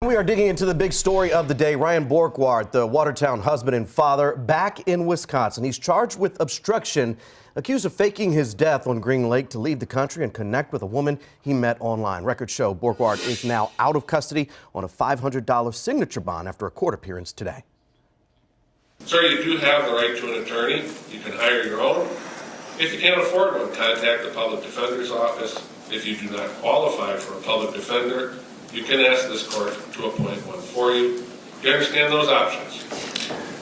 We are digging into the big story of the day. Ryan Borgward, the Watertown husband and father, back in Wisconsin. He's charged with obstruction, accused of faking his death on Green Lake to leave the country and connect with a woman he met online. Records show Borgward is now out of custody on a $500 signature bond after a court appearance today. Sir, you do have the right to an attorney. You can hire your own. If you can't afford one, contact the public defender's office. If you do not qualify for a public defender, you can ask this court to appoint one for you. Do you understand those options?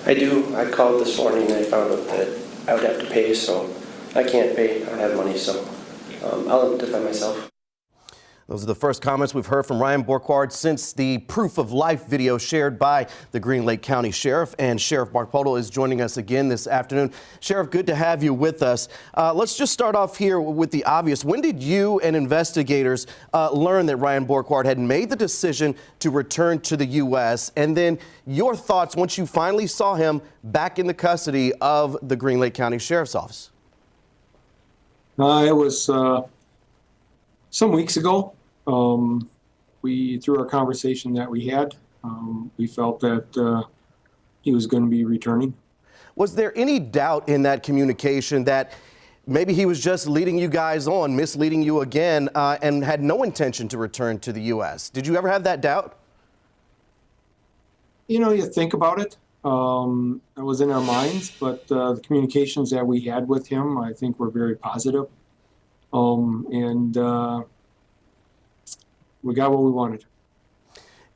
I do. I called this morning and I found out that I would have to pay, so I can't pay. I don't have money, so I'll defend myself. Those are the first comments we've heard from Ryan Borgward since the proof of life video shared by the Green Lake County Sheriff. And Sheriff Mark Podol is joining us again this afternoon. Sheriff, good to have you with us. Let's just start off here with the obvious. When did you and investigators learn that Ryan Borgward had made the decision to return to the U.S.? And then your thoughts once you finally saw him back in the custody of the Green Lake County Sheriff's Office? It was some weeks ago. Through our conversation that we had, we felt that he was going to be returning. Was there any doubt in that communication that maybe he was just leading you guys on, misleading you again, and had no intention to return to the U.S.? Did you ever have that doubt? You know, you think about it. It was in our minds, but the communications that we had with him, I think, were very positive. We got what we wanted.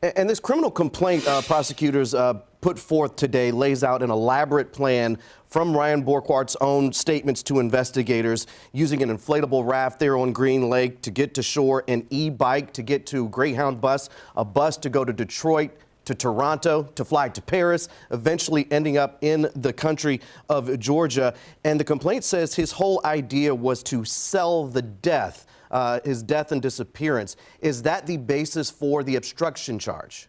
And this criminal complaint prosecutors put forth today lays out an elaborate plan from Ryan Borgward's own statements to investigators, using an inflatable raft there on Green Lake to get to shore, an e-bike to get to Greyhound bus, a bus to go to Detroit, to Toronto, to fly to Paris, eventually ending up in the country of Georgia. And the complaint says his whole idea was to sell the death. His death and disappearance. Is that the basis for the obstruction charge?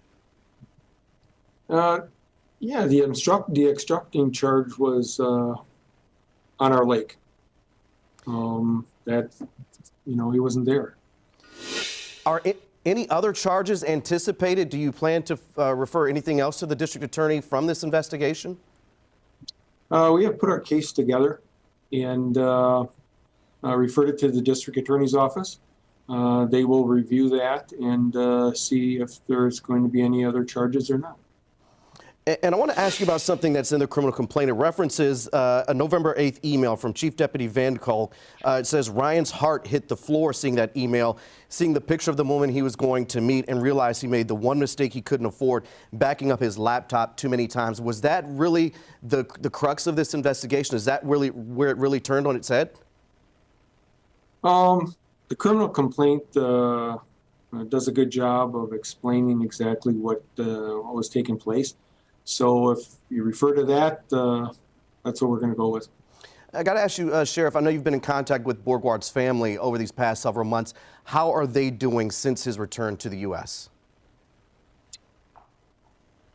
Yeah, the obstructing charge was on our lake. That, you know, he wasn't there. Are any other charges anticipated? Do you plan to refer anything else to the district attorney from this investigation? We have put our case together and referred it to the district attorney's office. They will review that and see if there's going to be any other charges or not. And I want to ask you about something that's in the criminal complaint. It references a November 8th email from Chief Deputy Vanderkolk. It says Ryan's heart hit the floor seeing that email, seeing the picture of the woman he was going to meet, and realized he made the one mistake he couldn't afford, backing up his laptop too many times. Was that really the crux of this investigation? Is that really where it really turned on its head? The criminal complaint does a good job of explaining exactly what was taking place. So if you refer to that, that's what we're going to go with. I got to ask you, Sheriff, I know you've been in contact with Borgward's family over these past several months. How are they doing since his return to the U.S.?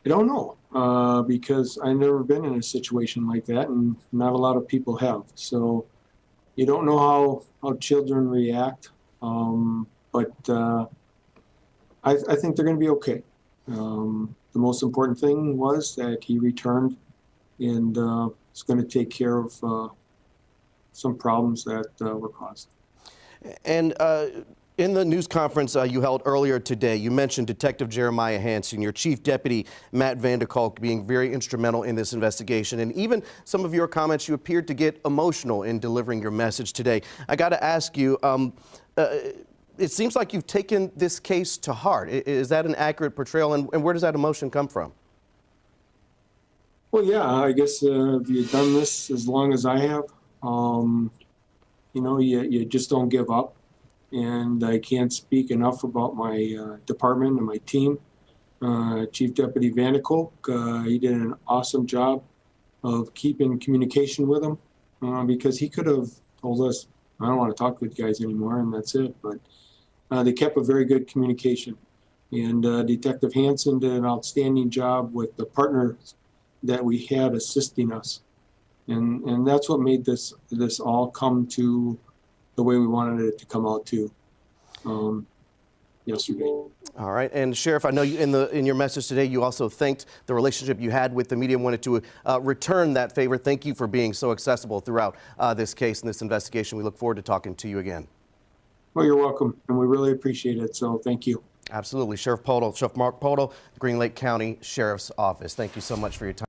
I don't know, because I've never been in a situation like that, and not a lot of people have. So you don't know how children react, but I think they're going to be okay. The most important thing was that he returned and is going to take care of some problems that were caused. And in the news conference you held earlier today, you mentioned Detective Jeremiah Hansen, your Chief Deputy Matt Vanderkolk being very instrumental in this investigation. And even some of your comments, you appeared to get emotional in delivering your message today. I got to ask you, it seems like you've taken this case to heart. Is that an accurate portrayal, and where does that emotion come from? Well, yeah, I guess if you've done this as long as I have, you know, you just don't give up. And I can't speak enough about my department and my team. Chief Deputy Vanderkolk, he did an awesome job of keeping communication with him, because he could have told us, I don't want to talk with you guys anymore, and that's it. But they kept a very good communication. And Detective Hansen did an outstanding job with the partners that we had assisting us. And that's what made this all come to the way we wanted it to come out to. yesterday. All right, and Sheriff, I know you in your message today, you also thanked the relationship you had with the media, wanted to return that favor. Thank you for being so accessible throughout this case and this investigation. We look forward to talking to you again. Well, you're welcome, and we really appreciate it, so thank you. Absolutely. Sheriff Mark Podol, Green Lake County Sheriff's Office. Thank you so much for your time.